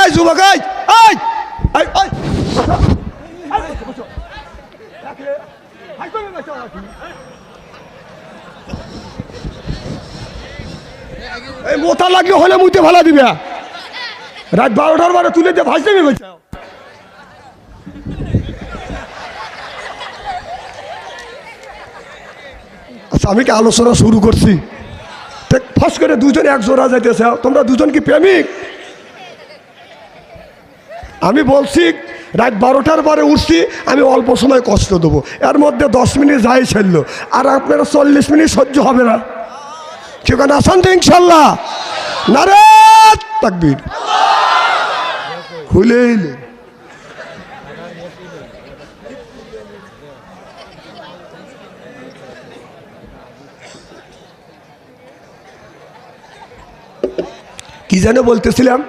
এই যুবক এই এই এই এই মোতা লাগলে হলে মুইতে ভালা দিবে রাত 12টার বারে তুলে দিয়ে ভাসতে নেবে। আচ্ছা আমি কি আলোচনা শুরু করছি ফাঁস করে দুজন এক জোড়া যাইতেছে, তোমরা দুজন কি প্রেমিক? আমি বলছি রাত 12টার পরে উঠছি, আমি অল্প সময় কষ্ট দেবো, এর মধ্যে 10 মিনিট যাই ছেড়লো, আর আপনারা 40 মিনিট সহ্য হবে না। সেখানে আসান তো ইনশাল্লাহ। নারে তাকবীর খুলে কি যেন বলতেছিলাম।